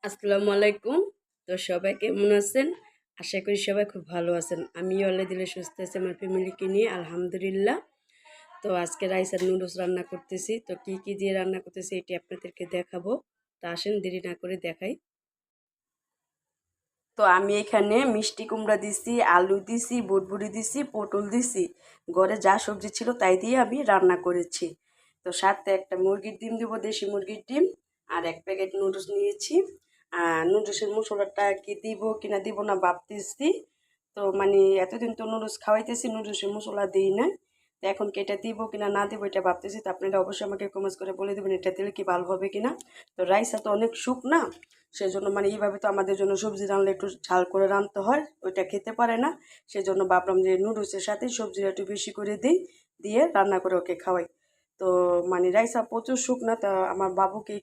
আসসালামু আলাইকুম। তো সবাই কেমন আছেন? আশা করি সবাই খুব ভালো আছেন। আমিও আল্লাহ দিলে সুস্থ আছি আমার ফ্যামিলিকে নিয়ে আলহামদুলিল্লাহ। তো আজকে রাইস আর নুডলস রান্না করতেছি। তো কি দিয়ে রান্না করতেছি এটি আপনাদেরকে দেখাবো। তো আসেন দেরি না করে দেখাই। তো আমি এখানে মিষ্টি কুমড়া দিছি, আলু দিছি, বুটবুড়ি দিছি, পটল দিছি। ঘরে যা সবজি ছিল তাই দিয়ে আমি রান্না করেছি। তো সাথে একটা মুরগির ডিম দেবো, দেশি মুরগির ডিম। আর এক প্যাকেট নুডলস নিয়েছি। আর নুডলসের মশলাটা কি দিব কিনা দিব না ভাবতেছি। তো মানে এতদিন তো নুডলস খাওয়াইতেছি, নুডলসের মশলা দিই না। তো এখন কি এটা দিব কিনা না দিব এটা ভাবতেছি। তো আপনারা অবশ্যই আমাকে কমেন্টস করে বলে দেবেন এটা দিলে কি ভালো হবে কিনা। তো রাইসটা তো অনেক শুকনা, সেজন্য মানে এইভাবে তো আমাদের জন্য সবজি রান্নলে একটু ঝাল করে রাঁধতে হয়, ওইটা খেতে পারে না। সেজন্য ভাবলাম যে নুডলসের সাথে সবজিটা একটু বেশি করে দিই, দিয়ে রান্না করে ওকে খাওয়াই। তো মানে রাইসা প্রচুর শুকনা, তা আমার বাবুকে